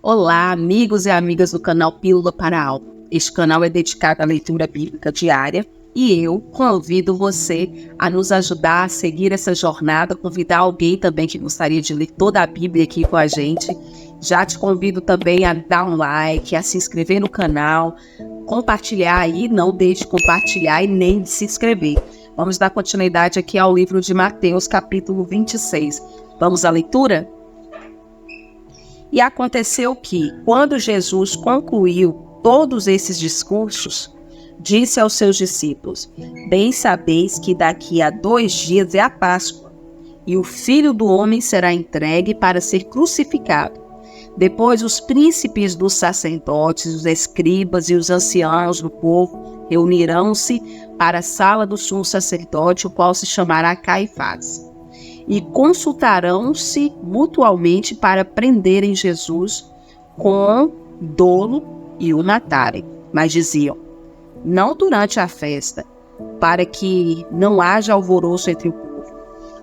Olá, amigos e amigas do canal Pílula para a Alma. Este canal é dedicado à leitura bíblica diária e eu convido você a nos ajudar a seguir essa jornada, convidar alguém também que gostaria de ler toda a Bíblia aqui com a gente. Já te convido também a dar um like, a se inscrever no canal, compartilhar aí, não deixe de compartilhar e nem de se inscrever. Vamos dar continuidade aqui ao livro de Mateus, capítulo 26. Vamos à leitura? E aconteceu que, quando Jesus concluiu todos esses discursos, disse aos seus discípulos: Bem sabeis que daqui a 2 dias é a Páscoa, e o Filho do Homem será entregue para ser crucificado. Depois os príncipes dos sacerdotes, os escribas e os anciãos do povo reunirão-se para a sala do sumo sacerdote, o qual se chamará Caifás. E consultarão-se mutualmente para prenderem Jesus com dolo e o matarem. Mas diziam: não durante a festa, para que não haja alvoroço entre o povo.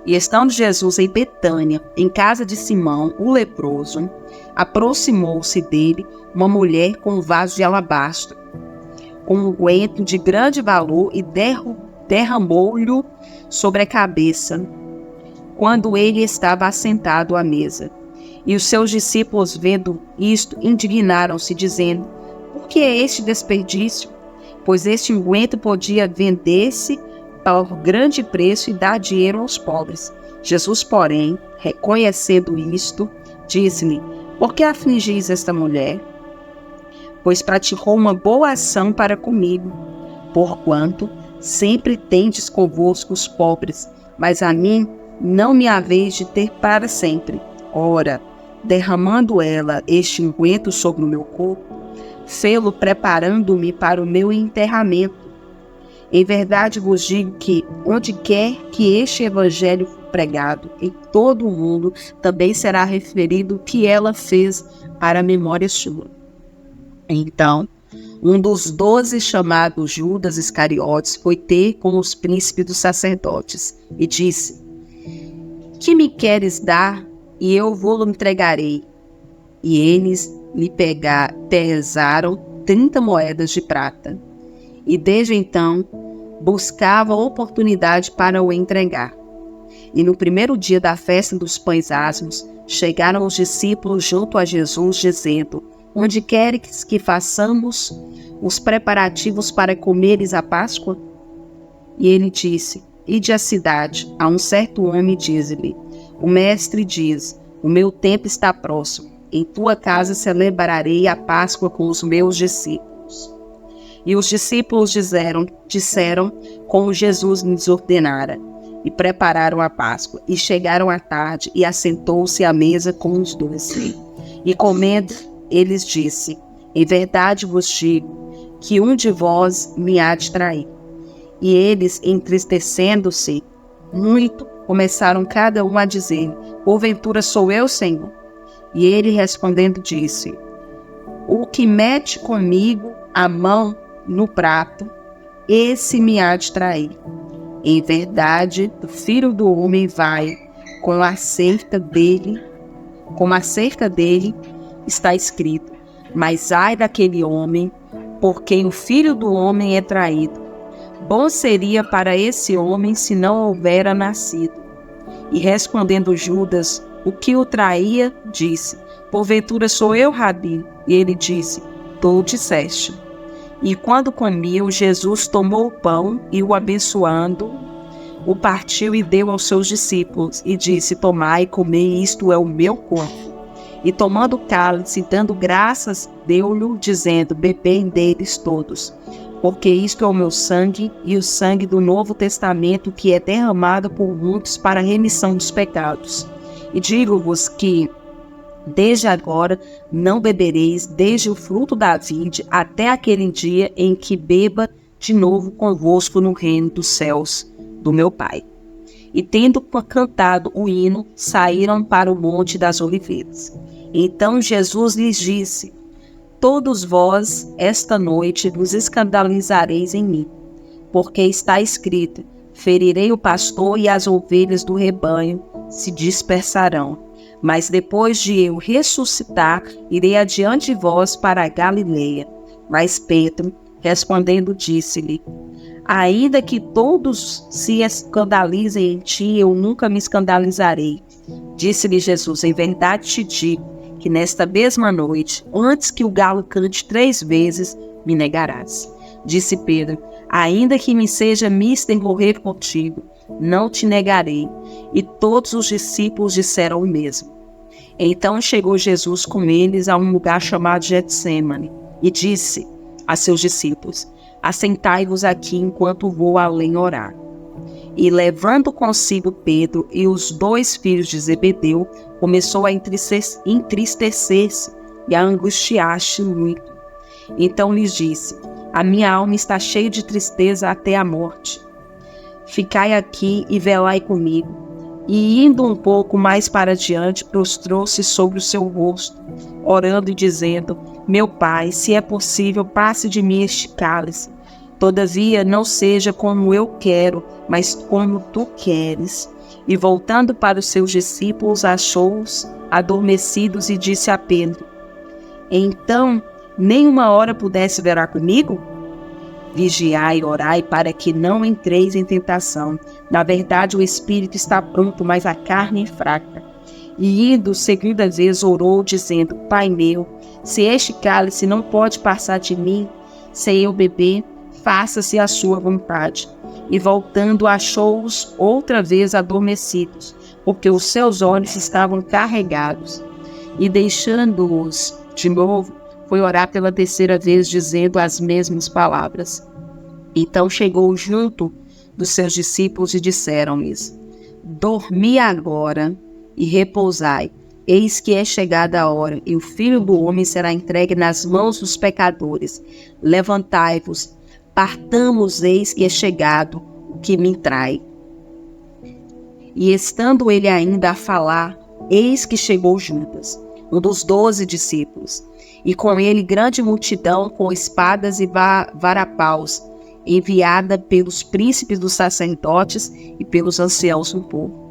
E estando Jesus em Betânia, em casa de Simão, o leproso, aproximou-se dele uma mulher com um vaso de alabastro, com um unguento de grande valor, e derramou-lhe sobre a cabeça, quando ele estava assentado à mesa. E os seus discípulos, vendo isto, indignaram-se, dizendo: por que é este desperdício? Pois este unguento podia vender-se por grande preço e dar dinheiro aos pobres. Jesus, porém, reconhecendo isto, disse-lhe: por que afligis esta mulher? Pois praticou uma boa ação para comigo. Porquanto sempre tendes convosco os pobres, mas a mim não me haveis de ter para sempre. Ora, derramando ela este unguento sobre o meu corpo, fê-lo preparando-me para o meu enterramento. Em verdade vos digo que, onde quer que este evangelho for pregado, em todo o mundo, também será referido o que ela fez para a memória sua. Então, um dos 12, chamado Judas Iscariotes, foi ter com os príncipes dos sacerdotes e disse: que me queres dar, e eu vou-lo entregarei? E eles lhe pesaram 30 moedas de prata. E desde então buscava oportunidade para o entregar. E no primeiro dia da festa dos pães asmos, chegaram os discípulos junto a Jesus, dizendo: onde queres que façamos os preparativos para comeres a Páscoa? E ele disse: ide à cidade, a um certo homem, dize-lhe: o mestre diz, o meu tempo está próximo, em tua casa celebrarei a Páscoa com os meus discípulos. E os discípulos disseram como Jesus lhes ordenara, e prepararam a Páscoa. E chegaram à tarde, e assentou-se à mesa com os 12. E comendo, eles disse: em verdade vos digo, que um de vós me há de trair. E eles, entristecendo-se muito, começaram cada um a dizer: porventura sou eu, Senhor? E ele respondendo disse: o que mete comigo a mão no prato, esse me há de trair. Em verdade, o Filho do Homem vai, como acerca dele está escrito: mas ai daquele homem, por quem o Filho do Homem é traído. Bom seria para esse homem se não houvera nascido. E respondendo Judas, o que o traía, disse: porventura sou eu, Rabi? E ele disse: tu disseste. E quando comiam, Jesus tomou o pão e, o abençoando, o partiu e deu aos seus discípulos, e disse: tomai e comei, isto é o meu corpo. E tomando o cálice, dando graças, deu-lhe, dizendo: bebei deles todos, porque isto é o meu sangue, e o sangue do Novo Testamento, que é derramado por muitos para a remissão dos pecados. E digo-vos que, desde agora, não bebereis desde o fruto da vide, até aquele dia em que beba de novo convosco no reino dos céus do meu Pai. E tendo cantado o hino, saíram para o Monte das Oliveiras. Então Jesus lhes disse: todos vós, esta noite, vos escandalizareis em mim, porque está escrito: ferirei o pastor e as ovelhas do rebanho se dispersarão. Mas depois de eu ressuscitar, irei adiante de vós para a Galileia. Mas Pedro, respondendo, disse-lhe: ainda que todos se escandalizem em ti, eu nunca me escandalizarei. Disse-lhe Jesus: em verdade te digo que nesta mesma noite, antes que o galo cante 3 vezes, me negarás. Disse Pedro: ainda que me seja mister morrer contigo, não te negarei. E todos os discípulos disseram o mesmo. Então chegou Jesus com eles a um lugar chamado Getsêmani e disse a seus discípulos: assentai-vos aqui enquanto vou além orar. E levando consigo Pedro e os 2 filhos de Zebedeu, começou a entristecer-se e a angustiar-se muito. Então lhes disse: a minha alma está cheia de tristeza até a morte. Ficai aqui e velai comigo. E indo um pouco mais para diante, prostrou-se sobre o seu rosto, orando e dizendo: meu Pai, se é possível, passe de mim este cálice. Todavia, não seja como eu quero, mas como tu queres. E voltando para os seus discípulos, achou-os adormecidos e disse a Pedro: então, nem uma hora pudesse velar comigo? Vigiai e orai para que não entreis em tentação. Na verdade, o espírito está pronto, mas a carne é fraca. E indo segunda vez orou, dizendo: Pai meu, se este cálice não pode passar de mim, sem eu beber, faça-se a sua vontade. E voltando, achou-os outra vez adormecidos, porque os seus olhos estavam carregados. E deixando-os de novo, foi orar pela 3ª vez, dizendo as mesmas palavras. Então chegou junto dos seus discípulos e disseram-lhes: dormi agora e repousai. Eis que é chegada a hora, e o Filho do Homem será entregue nas mãos dos pecadores. Levantai-vos, partamos, eis que é chegado o que me trai. E estando ele ainda a falar, eis que chegou Judas, um dos 12 discípulos, e com ele grande multidão com espadas e varapaus, enviada pelos príncipes dos sacerdotes e pelos anciãos do povo.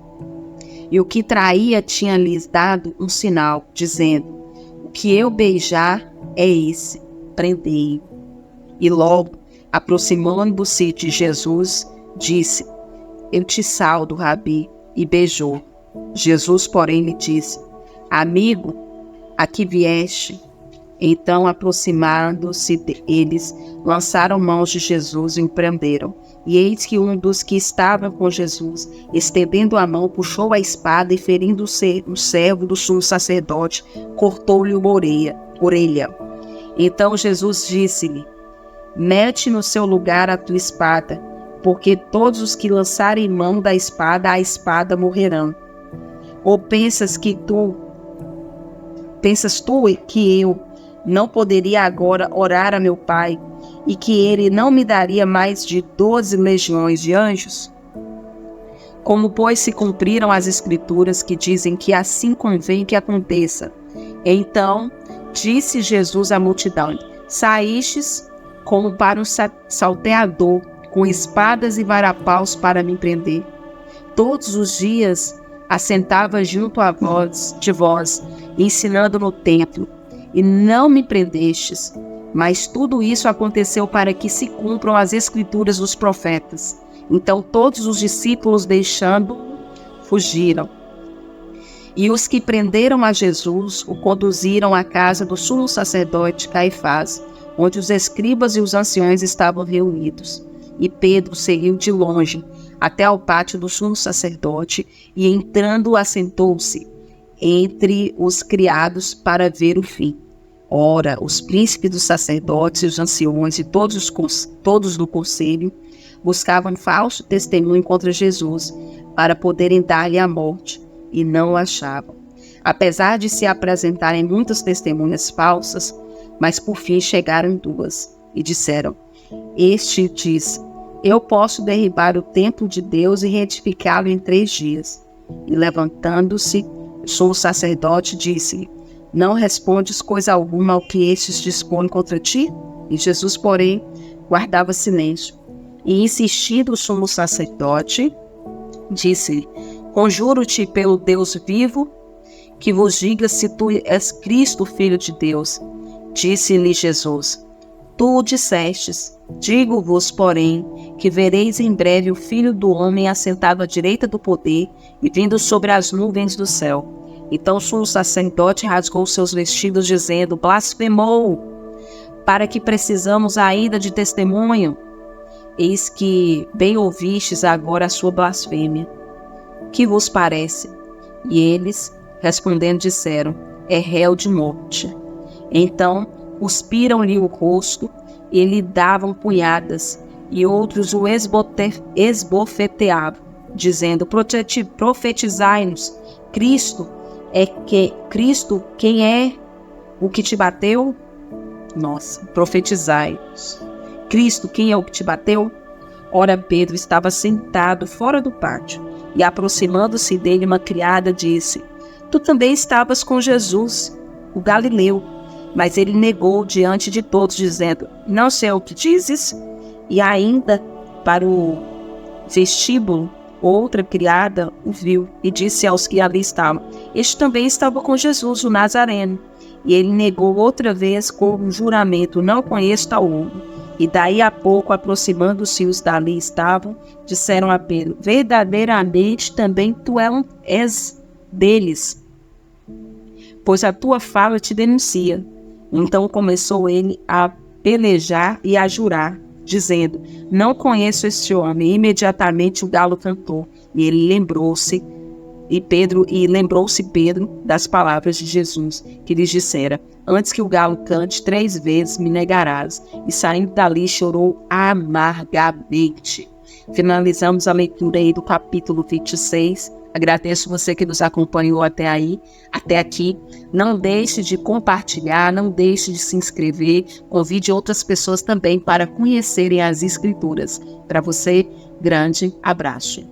E o que traía tinha-lhes dado um sinal, dizendo: o que eu beijar é esse, prendei-o. E logo, aproximando-se de Jesus, disse: eu te saldo, Rabi, e beijou. Jesus, porém, lhe disse: amigo, a que vieste? Então, aproximando-se deles, lançaram mãos de Jesus e o prenderam. E eis que um dos que estavam com Jesus, estendendo a mão, puxou a espada e, ferindo o servo do sumo sacerdote, cortou-lhe uma orelha. Então Jesus disse-lhe: mete no seu lugar a tua espada, porque todos os que lançarem mão da espada, a espada morrerão. Ou pensas tu que eu não poderia agora orar a meu Pai, e que ele não me daria mais de 12 legiões de anjos? Como, pois, se cumpriram as escrituras que dizem que assim convém que aconteça? Então disse Jesus à multidão: saístes como para um salteador, com espadas e varapaus para me prender. Todos os dias assentava junto a vós, ensinando no templo, e não me prendestes. Mas tudo isso aconteceu para que se cumpram as escrituras dos profetas. Então todos os discípulos, deixando-o, fugiram. E os que prenderam a Jesus o conduziram à casa do sumo sacerdote Caifás, onde os escribas e os anciões estavam reunidos. E Pedro seguiu de longe até ao pátio do sumo sacerdote e, entrando, assentou-se entre os criados para ver o fim. Ora, os príncipes dos sacerdotes e os anciões e todos do conselho buscavam falso testemunho contra Jesus para poderem dar-lhe a morte, e não o achavam. Apesar de se apresentarem muitas testemunhas falsas, mas por fim chegaram 2 e disseram: este diz: eu posso derribar o templo de Deus e reedificá-lo em 3 dias. E levantando-se, o sumo sacerdote disse-lhe: não respondes coisa alguma ao que estes dispõem contra ti? E Jesus, porém, guardava silêncio. E insistindo o sumo sacerdote, disse-lhe: conjuro-te pelo Deus vivo, que vos diga se tu és Cristo, Filho de Deus. Disse-lhe Jesus: Tu o dissestes. Digo-vos, porém, que vereis em breve o Filho do Homem assentado à direita do poder e vindo sobre as nuvens do céu. Então o sumo sacerdote rasgou seus vestidos, dizendo: Blasfemou! Para que precisamos ainda de testemunho? Eis que bem ouvistes agora a sua blasfêmia. Que vos parece? E eles, respondendo, disseram: É réu de morte. Então cuspiram-lhe o rosto e lhe davam punhadas, e outros o esbofeteavam, dizendo: Profetizai-nos, Cristo, quem é o que te bateu? Nossa, profetizai-nos. Cristo, quem é o que te bateu? Ora, Pedro estava sentado fora do pátio, e aproximando-se dele uma criada disse: Tu também estavas com Jesus, o Galileu. Mas ele negou diante de todos, dizendo: Não sei o que dizes. E ainda para o vestíbulo, outra criada o viu e disse aos que ali estavam: Este também estava com Jesus, o Nazareno. E ele negou outra vez com um juramento: Não conheço tal homem. E daí a pouco, aproximando-se os dali estavam, disseram a Pedro: Verdadeiramente também tu és deles, pois a tua fala te denuncia. Então começou ele a pelejar e a jurar, dizendo: Não conheço este homem. E imediatamente o galo cantou. E ele lembrou-se Pedro das palavras de Jesus, que lhes dissera: Antes que o galo cante 3 vezes me negarás. E saindo dali chorou amargamente. Finalizamos a leitura aí do capítulo 26. Agradeço você que nos acompanhou até aqui. Não deixe de compartilhar, não deixe de se inscrever. Convide outras pessoas também para conhecerem as Escrituras. Para você, grande abraço.